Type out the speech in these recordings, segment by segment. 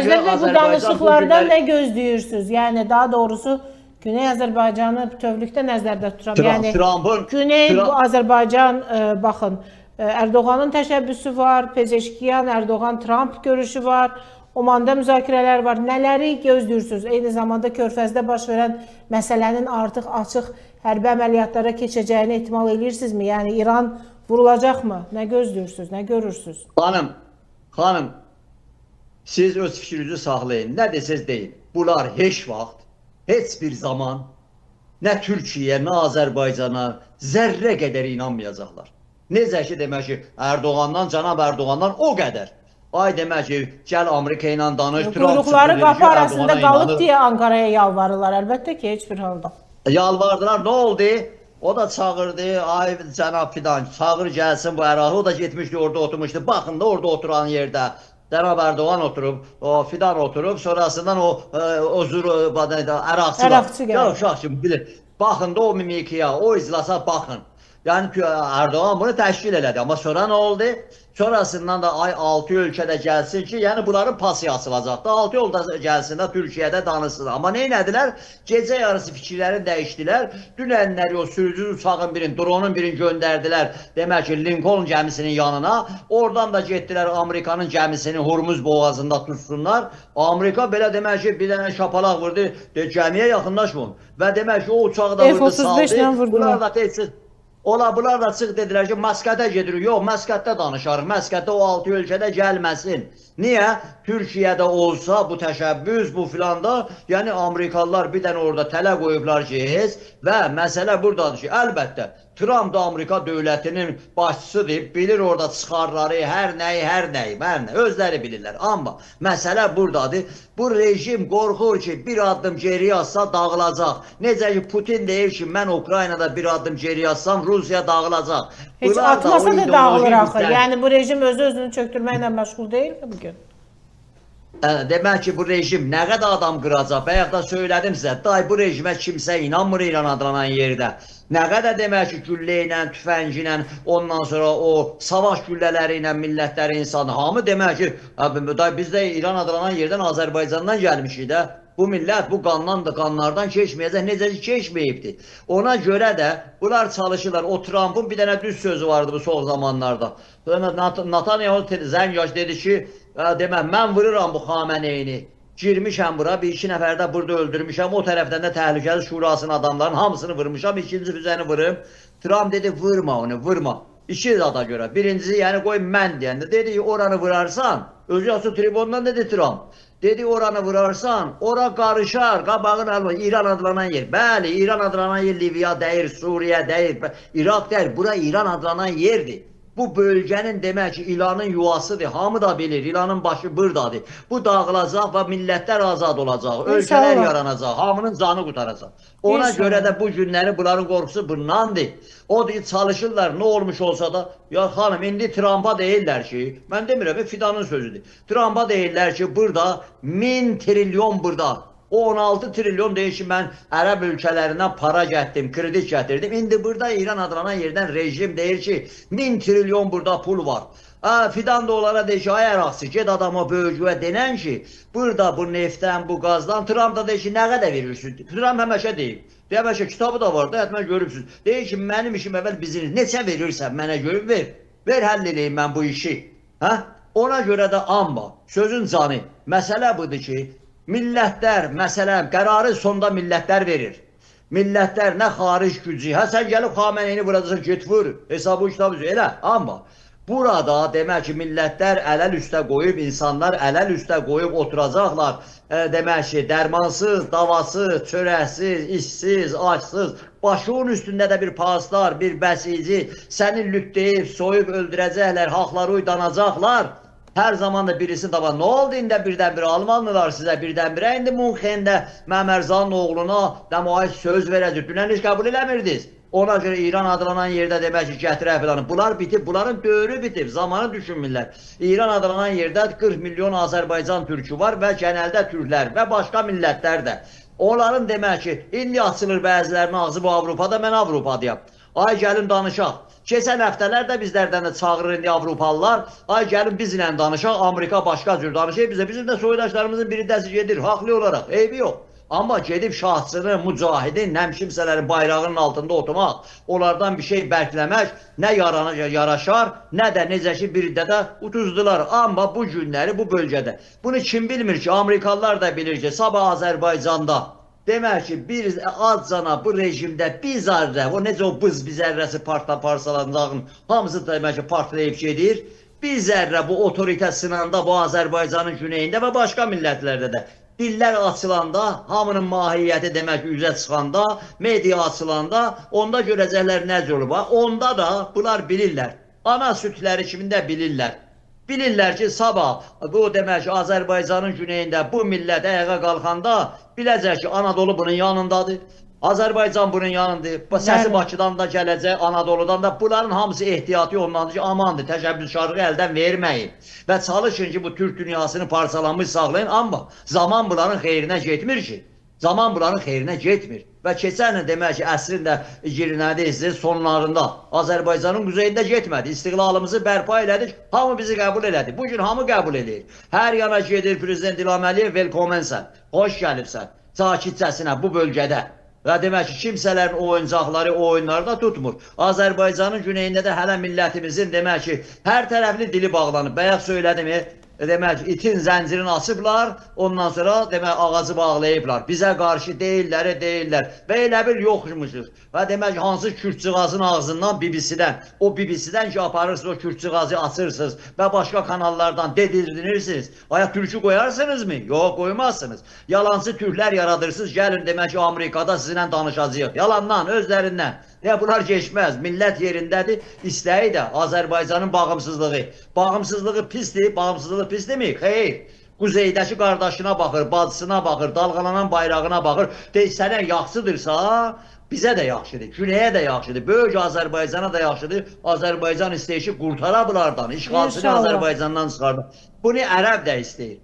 Əjdər bəy, bu danışıqlardan nə gözləyirsiniz? Yəni, daha doğrusu, Güney Azərbaycanı bütövlükdə nəzərdə tuturam. Yəni, Güney Azərbaycan, baxın, Erdoğanın təşəbbüsü var, Pezeşkiyan, Erdoğan-Trump görüşü var, Omanda müzakirələr var. Nələri gözləyirsiniz? Eyni zamanda Körfəzdə baş verən məsələnin artıq açıq hərbi əməliyyatlara keçəcəyini ehtimal edirsinizmi? Yəni, İran vurulacaqmı? Nə gözləyirsiniz? Nə görürsünüz? Xanım, siz öz fikrinizi saxlayın. Nə desəz deyin. Bunlar heç vaxt, heç bir zaman nə Türkiyə, nə Azərbaycana zərrə qədər inanmayacaqlar. Necə ki, demək ki, Cənab Erdoğandan o qədər. Ay demək ki, gəl Amerika ilə danış, Quyruqları qapı arasında qalıb deyə Ankara'ya yalvarırlar. Əlbəttə ki, heç bir halda. Yalvardılar, nə oldu? O da çağırdı, ay Cənab Fidan, çağır gəlsin bu ərazi. O da getmişdi, orada oturmuşdu. Baxın da orada oturan yerdə. Cənab Erdoğan oturub, o Fidan oturub, sonrasından o Əraqçı var. Uşaq kimi bilir. Baxın da o mimikiya, o iclasa baxın. Yəni ki, Erdoğan bunu təşkil elədi. Amma sonra nə oldu? Sonrasından da ay 6 ölkədə gəlsin ki, yəni bunların pası asılacaqdı. 6 yolda gəlsin də Türkiyədə danışsın. Amma nə elədilər? Gecə yarısı fikirlərini dəyişdilər. Dünənləri o sürücü uçağın birini, dronun birini göndərdilər. Demək ki, Lincoln gəmisinin yanına. Oradan da getdilər Amerikanın gəmisini Hormuz boğazında tutsunlar. Amerika belə demək ki, bir dənə şapalaq vurdu. Gəmiyə yaxınlaşmın. Və demək ki, o uçağı da vurdu, saldı. Bunlar da tezsiz. Bunlar da çıx dedilər ki, Məskətə gedirik. Yox, Məskətdə danışarıq. Məskətdə o 6 ölkədə gəlməsin. Niyə? Türkiyədə olsa bu təşəbbüs, bu filan da, yəni Amerikalılar bir dənə orada tələ qoyublar ki, və məsələ buradadır ki, əlbəttə, Trump da Amerika dövlətinin başçısıdır, bilir orada çıxarları, hər nəyi, özləri bilirlər. Amma məsələ buradadır, bu rejim qorxur ki, bir addım geri atsa dağılacaq. Necə ki, Putin deyir ki, mən Ukraynada bir addım geri atsam, Rusiya dağılacaq. Heç atmasa da dağılır axı. Yəni bu rejim özünü çöktürməklə məşğul deyil mi bugün? Demək ki, bu rejim nə qədər adam qıracaq? Bayaq da söylədim sizə, day bu rejimə kimsə inanmır İran adlanan yerdə. Nə qədər demək ki, güllə ilə, tüfəngi ilə, ondan sonra o savaş güllələri ilə millətləri, insanı, hamı demək ki, biz də İran adlanan yerdən Azərbaycandan gəlmişik də. Bu millət bu qanlardan keçməyəcək, necə ki keçməyibdir. Ona görə də bunlar çalışırlar. O Trump'ın bir dənə düz sözü vardı bu son zamanlarda. Netanyahu zəng yaş dedi ki, demək, mən vururam bu Xameneyini. Girmişəm bura, bir iki nəfər də burada öldürmüşəm. O tərəfdən də təhlükəli şurasının adamların hamısını vurmuşam. İkinci füzəni vurum. Trump dedi, vurma onu, vurma. İki zada görə. Birincisi, yəni qoy mən deyəndə. Dedi, oranı vurarsan, özü asıl tribundan dedi Trump. Dedi, oranı vurarsan, ora qarışar, qabağın alma, İran adlanan yer. Bəli, İran adlanan yer Liviya deyir, Suriye deyir, İraq deyir. Bura İran adlanan yerdir. Bu bölgənin demək ki, ilanın yuvasıdır. Hamı da bilir, ilanın başı buradadır. Bu dağılacaq və millətlər azad olacaq, ölkələr yaranacaq, hamının canı qutaracaq. Ona görə də bu günləri bunların qorxusu bundandır. O deyir, çalışırlar, nə olmuş olsa da, ya xanım, indi Trump'a deyirlər ki, mən demirəm, Fidanın sözüdür. Trump'a deyirlər ki, burada 1000 trilyon burada. O 16 trilyon deyir ki, mən Ərəb ölkələrindən para gətirdim, kredit gətirdim. İndi burada İran adlanan yerdən rejim deyir ki, 1000 trilyon burada pul var. Fidan da onlara deyir ki, ay Əraqçı, get adama bölgüyə denən ki, burada bu neftdən, bu qazdan, Trump da deyir ki, nə qədər verirsiniz? Trump həməşə deyir. Deməşə, kitabı da var da, hətmən görübsünüz. Deyir ki, mənim işim əvvəl bizim, neçə verirsən, mənə görüb ver. Ver, həll eləyim mən bu işi. Ona görə də amma, sözün canı, məsələ budur ki, millətlər, məsələn, qərarı sonda millətlər verir. Millətlər nə xaric gücü, sən gəlib Xameneyini vuracaqsan, get vur, hesabı kitabı elə. Amma burada demək ki, millətlər ələl üstə qoyub, insanlar ələl üstə qoyub oturacaqlar. Demək ki, dərmansız, davasız, çörəksiz, işsiz, açsız, başının üstündə də bir paslar, bir bəsici, səni lütləyib, soyub öldürəcəklər, haqları uydanacaqlar. Hər zaman da birisi də var. Nə oldu indi birdən-birə Almanlılar sizə birdən-birə indi Münxendə Məmərzanın oğluna söz verəcək. Dünən heç qəbul eləmirdiniz. Ona görə İran adlanan yerdə demək ki, gətirək filanı. Bunlar bitib, bunların dövrü bitib, zamanı düşünmürlər. İran adlanan yerdə 40 milyon Azərbaycan türkü var və genəldə türklər və başqa millətlər də. Onların demək ki, indi açılır bəzilərinin ağzı bu Avropada, mən Avropadayam. Ay gəlin danışaq. Keçən həftələrdə bizlərdən də çağırır indi Avropalılar. Ay gəlin bizlə danışaq. Amerika başqa cür danışır bizə. Bizim də soydaşlarımızın biri dəsi gedir haqlı olaraq. Eybi yox. Amma gedib şahsını, mücahidin, nəm kimsələrin bayrağının altında oturmaq, onlardan bir şey bərkləmək nə yaraşar, nə də necə ki birdə də utuzdular. Amma bu günləri bu bölgədə. Bunu kim bilmir ki, Amerikalılar da bilir ki, sabah Azərbaycanda demək ki, bir azcana bu rejimdə bir zərrə, o necə o bız bir zərrəsi parçalanacağın hamısı demək ki, partlayıb gedir. Bir zərrə bu otorite sınanda bu Azərbaycanın güneyində və başqa millətlərdə də dillər açılanda, hamının mahiyyəti demək ki, üzə çıxanda, media açılanda, onda görəcəklər necə olub. Onda da bunlar bilirlər. Ana sütləri kimində bilirlər. Bilirlər ki, sabah bu demək ki, Azərbaycanın güneyində bu millət ayağa qalxanda biləcək ki, Anadolu bunun yanındadır. Azərbaycan bunun yanındadır. Bu səsi Bakıdan da gələcək, Anadoludan da. Bunların hamısı ehtiyatı ondandır ki, amandır, təşəbbüskarlığı əldən verməyin. Və çalışın ki, bu Türk dünyasını parçalanmış saxlayın. Amma zaman bunların xeyrinə getmir ki. Zaman bunların xeyrinə getmir. Və keçən il demək ki, əsrin də 20-ci sonlarında Azərbaycanın quzeyində getmədi. İstiqlalımızı bərpa elədik, hamı bizi qəbul elədi. Bugün hamı qəbul edir. Hər yana gedir Prezident İlham Əliyev, velkomensən, xoş gəlibsən, sakitcəsinə bu bölgədə. Və demək ki, kimsələrin oyuncaqları, oyunları da tutmur. Azərbaycanın güneyində də hələ millətimizin demək ki, hər tərəfli dili bağlanıb. Bayaq söylədim, demək ki, itin zəncirini açıblar, ondan sonra demək ağacı bağlayıblar. Bizə qarşı deyirlər. Və elə bir yoxmuşuz. Və demək ki, hansı Kürtçüğazın ağzından BBC-dən, o BBC-dən ki, aparırsınız, o Kürtçüğazı açırsınız və başqa kanallardan dedirirsiniz. Aya türkü qoyarsınız mı? Yox, qoymazsınız. Yalancı türklər yaradırsınız, gəlin demək ki, Amerikada sizinlə danışacağıq. Yalandan, özlərindən. Bunlar geçməz. Millət yerindədir. İstəyi də Azərbaycanın bağımsızlığı. Bağımsızlığı pisdir. Bağımsızlığı pis demir. Xeyr. Quzeydəki qardaşına baxır, bacısına baxır, dalğalanan bayrağına baxır. Deyir, sənə yaxşıdırsa, bizə də yaxşıdır. Güneyə də yaxşıdır. Böyük Azərbaycana da yaxşıdır. Azərbaycan istəyir ki, qurtara bunlardan. İşğalçını Azərbaycandan çıxardı. Bunu ərəb də istəyir.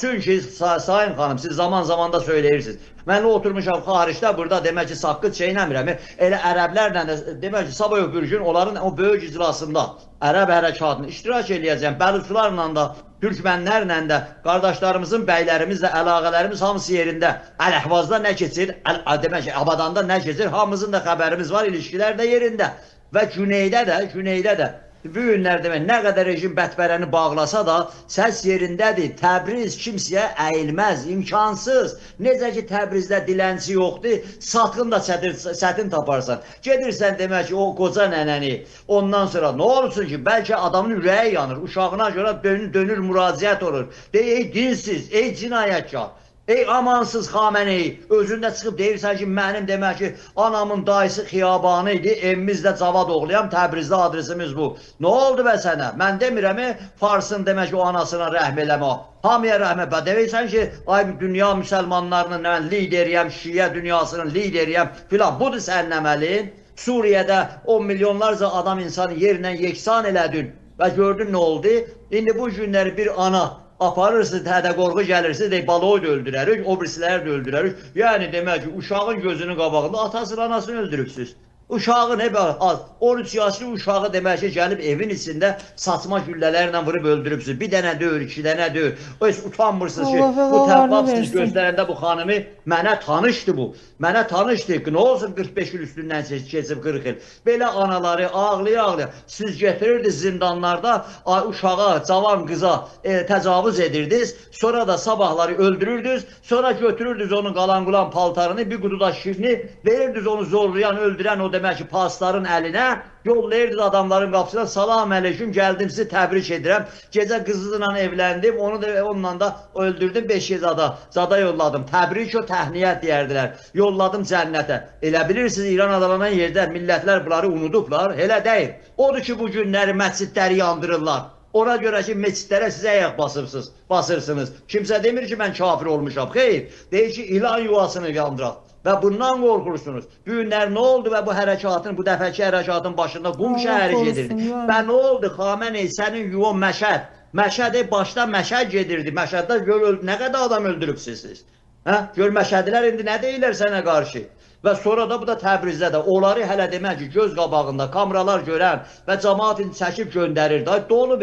Çünki Sayın xanım, siz zaman-zamanda söyləyirsiniz. Mən oturmuşam xaricdə, burada demək ki, saqqı çeynəmirəm. Elə ərəblərlə də, demək ki, sabah öbür gün onların o böyük icrasında ərəb hərəkatını iştirak eləyəcəm. Bəluçlarla da, türkmənlərlə də, qardaşlarımızın, bəylərimizlə, əlaqələrimiz hamısı yerində. Ələhvazda nə keçir, demək ki, Abadanda nə keçir, hamımızın da xəbərimiz var, ilişkilər də yerində. Və güneydə də, bu günlər demək, nə qədər rejim bətbərəni bağlasa da, səs yerindədir. Təbriz kimsəyə əyilməz, imkansız. Necə ki, Təbrizdə dilənçi yoxdur, satqın da çətin taparsan. Gedirsən demək ki, o qoca nənəni, ondan sonra nə olursun ki, bəlkə adamın ürəyi yanır, uşağına görə dönür müraciət olur. Deyir, ey dinsiz, ey cinayətkar. Ey amansız Xameneyi, özündə çıxıb deyirsən ki, mənim demək ki, anamın dayısı xiyabanı idi, evimiz də Cavad oğluyam, Təbrizdə adresimiz bu. Nə oldu bə sənə? Mən demirəm, Farsın demək ki, o anasına rəhm eləmə. Hamıya rəhm elə. Deyirsən ki, ay dünya müsəlmanlarının mən lideriyəm, Şiə dünyasının lideriyəm filan. Budur sənin əməlin. Suriyədə 10 milyonlarca adam insanı yerinə yeksan elədin və gördün nə oldu? İndi bu günləri bir ana aparırsınız, hədə qorxu gəlirsiniz, deyək, baloyu da öldürərik, o birisiləri də öldürərik. Yəni, demək ki, uşağın gözünün qabağında atasını, anasını öldürübsünüz. Uşağın hep az, 13 yaşlı uşağı demək ki, gəlib evin içində saçma güllələrlə vurub öldürübsünüz. Bir dənə döyür, iki dənə döyür. O heç utanmırsınız ki, bu təbbabsınız gözlərində bu xanımı, mənə tanışdı bu. Mənə tanışdı, nə olsun 45 il üstündən keçib 40 il. Belə anaları ağlaya-ağlaya, siz getirirdiniz zindanlarda, uşağa, cavan qıza təcavüz edirdiniz, sonra da sabahları öldürürdünüz, sonra götürürdünüz onun qalan-qulan paltarını, bir qutuda şirini, verirdiniz onu zorlayan, öldürən o demək ki, pasların əlinə, yollayırdınız adamların qapısına, salam əleykum, gəldim sizi təbrik edirəm. Gecə qızıyla evləndim, onunla da öldürdüm 5 zada yolladım. Təbrik o təhniyət deyərdilər. Yolladım cənnətə. Elə bilirsiniz, İran adalanan yerdə millətlər bunları unudublar. Elə deyil. Odur ki, bu günləri məscidləri yandırırlar. Ona görə ki, məscidlərə sizə ayaq basırsınız. Kimsə demir ki, mən kafir olmuşam. Xeyr, deyir ki, ilan yuvasını yandıraq. Və bundan qorxursunuz. Bu günlər nə oldu və bu hərəkatın, bu dəfəki hərəkatın başında Qum şəhəri gedirdi. Və nə oldu? Xameneyi, sənin yuvan Məşəd. Məşəd başda Məşəd gedirdi. Məşəddə gör nə qədər adam öldürübsünüz siz. Gör Məşədlər indi nə deyirlər sənə qarşı? Və sonra da bu da Təbrizdə də onları hələ demək ki, göz qabağında kameralar görən və cəmaətin çəkib göndərir. Dolu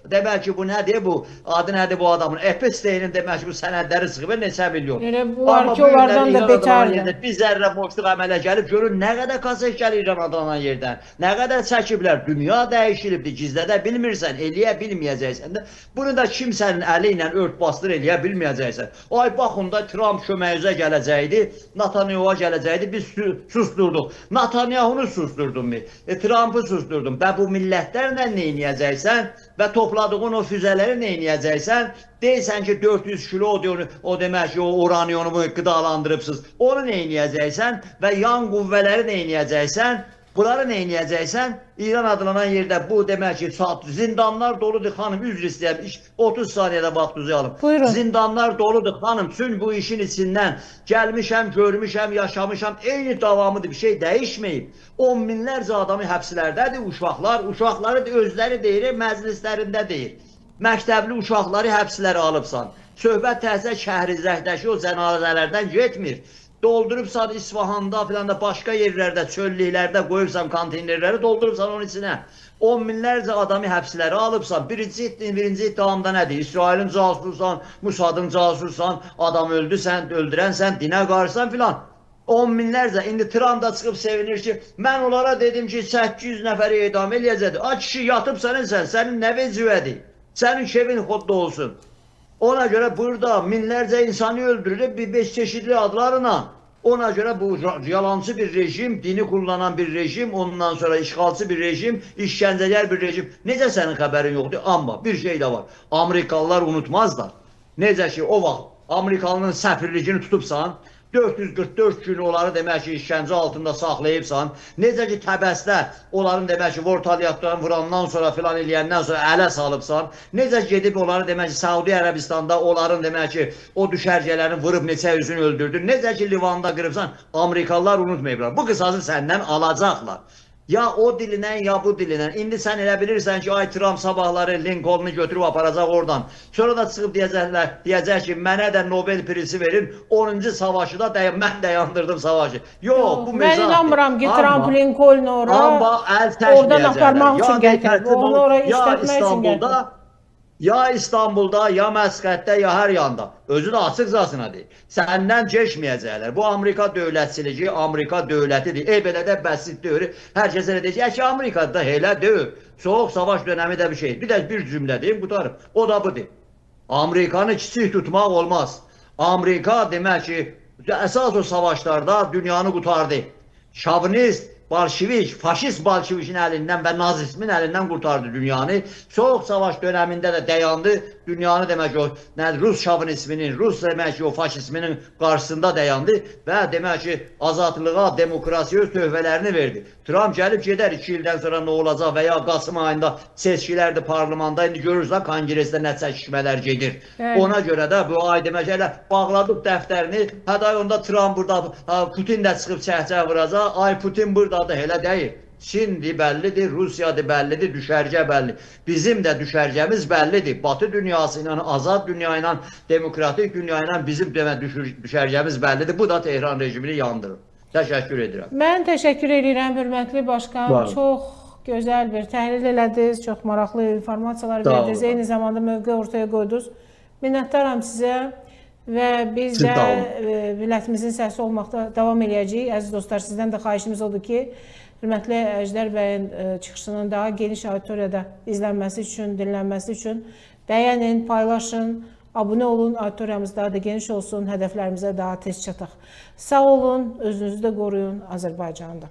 demək ki, bu nədir bu? Adı nədir bu adamın? Epstein'in demək ki, bu sənədləri çıxıb neçə milyon. Yəni bunlar ki, onlardan da beterdir. Bir zərrə boşluq əmələ gəlib görün nə qədər kaset gəlir İran adlanan yerdən. Nə qədər çəkiblər. Dünya dəyişilibdir. Gizlədə bilmirsən, eləyə bilməyəcəksən də. Bunu da kimsənin əli ilə ört-bastır eləyə bilməyəcəksən. Ay baxın da Trump köməyizə gələcəkdi, Netanyahu'a gələcəkdi. Biz susturduq. Netanyahunu susturdum. Trump'ı susturdum. Və bu millətlərlə nə edəcəksən və topladığın o füzələri nə edəcəksən? Deyirsən ki 400 kilo o demək ki o uranyonu qidalandırıbsınız. Onu nə edəcəksən və yan qüvvələri nə edəcəksən? Bunları nə edəcəksən? İran adlanan yerdə bu demək ki zindanlar doludur xanım. Üzr istəyirəm. 30 saniyədə vaxtınızı alım. Buyurun. Zindanlar doludur xanım. Çünki bu işin içindən gəlmişəm, görmüşəm, yaşamışam. Eyni davamıdır. Bir şey dəyişməyib. 10 minlərcə adamı həbslərdədir. Uşaqları özləri deyir, məclislərində deyir. Məktəbli uşaqları həbslərə alıbsan. Söhbət təhsə Şəhrizəkdəki o cənazələrdən getmir. Doldurubsan İsfahanda filan da başqa yerlərdə, çöllüklərdə qoyubsan konteynerləri, doldurubsan onun içinə. 10 minlərcə adamı həbslərə alıbsan. Birinci iddiamda nədir? İsrailin casususan, Musadın casususan, adam öldürsən, öldürənsən, dinə qarsan filan. 10 minlərcə. İndi Trump da çıxıb sevinir ki, mən onlara dedim ki 800 nəfəri edam eləyəcəkdir. Ay kişi yatıbsan sən, sənin nə vecivədir? Sənin şevin xodda olsun. Ona görə burada minlərcə insanı öldürülüb bir 5 çeşitli adlarla. Ona görə bu yalancı bir rejim, dini kullanan bir rejim, ondan sonra işğalçı bir rejim, işgəncələr bir rejim. Necə sənin xəbərin yoxdur? Amma bir şey də var. Amerikalılar unutmazlar. Necə ki o vaxt Amerikalının səfirligini tutubsan, 444 gün onları demək ki işgəncə altında saxlayıbsan. Necə ki Təbəsdə onların demək ki vortalyatlarını vurandan sonra filan eləyəndən sonra ələ salıbsan. Necə gedib onları demək ki Səudi Ərəbistanda onların demək ki o düşərgələrini vurub neçə yüzünü öldürdün. Necə ki Livanda qırıbsan. Amerikalılar unutmayıblar. Bu qısası səndən alacaqlar. Ya o dilindən ya bu dilindən. İndi sən elə bilirsən ki ay Trump sabahları Lincoln'u götürüb aparacaq oradan. Sonra da çıxıb deyəcək ki mənə də Nobel prisi verin. 10-cu savaşı da mən dayandırdım savaşı. Yox bu mizahdır. Mən inanmıram ki Trump Lincoln'u oradan aparmaq üçün gətirib. Onu oraya işlətmək üçün gətirib. Ya İstanbulda, ya Məskətdə, ya hər yanda. Özü də açıqcasına deyil. Səndən keçməyəcəklər. Bu Amerika dövlətçiliyi, Amerika dövlətidir. Belə də bəsit deyil. Hər kəs elə deyəcək ki, Amerikada elə deyil. Soğuk savaş dönəmi də bir şey. Bir də bir cümlə deyim, qutarım. O da budur. Amerikanı kiçik tutmaq olmaz. Amerika demək ki, əsas o savaşlarda dünyanı qutardı. Şavinist, Bolşevik, faşist Bolşevikin əlindən və nazismin əlindən qurtardı dünyanı. Soğuk savaş dönəmində də dayandı. Dünyanı demək ki, o Rus şavinisminin, Rus demək ki, o faşizminin qarşısında dayandı və demək ki, azadlığa, demokrasiya öz töhfələrini verdi. Trump gəlib gedər 2 ildən sonra nə olacaq və ya Qasım ayında seçkilərdir parlamenda, indi görürsən kongresdə nə çəkişmələr gedir. Ona görə də bu ay demək ki, elə bağladıq dəftərini, hədə onda Trump burada, Putin də çıxıb çəhcə vuracaq, ay Putin burada da elə deyil. Çindir bəllidir, Rusiyadır bəllidir, düşərgə bəlli. Bizim də düşərgəmiz bəllidir. Batı dünyası ilə, azad dünya ilə, demokratik dünya ilə bizim düşərgəmiz bəllidir. Bu da Tehran rejimini yandırır. Təşəkkür edirəm. Mən təşəkkür edirəm, hörmətli başkan. Çox gözəl bir təhlil elədiniz, çox maraqlı informasiyalar verdiniz. Eyni zamanda mövqe ortaya qoydunuz. Minnətdaram sizə və biz də millətimizin səsi olmaqda davam edəcəyik. Əziz dostlar, sizdən də xahişimiz odur ki, hörmətli Əjdər bəyin çıxışının daha geniş auditoriyada izlənməsi üçün, dinlənməsi üçün bəyənin, paylaşın, abunə olun, auditoriyamız daha da geniş olsun, hədəflərimizə daha tez çataq. Sağ olun, özünüzü də qoruyun Azərbaycanda.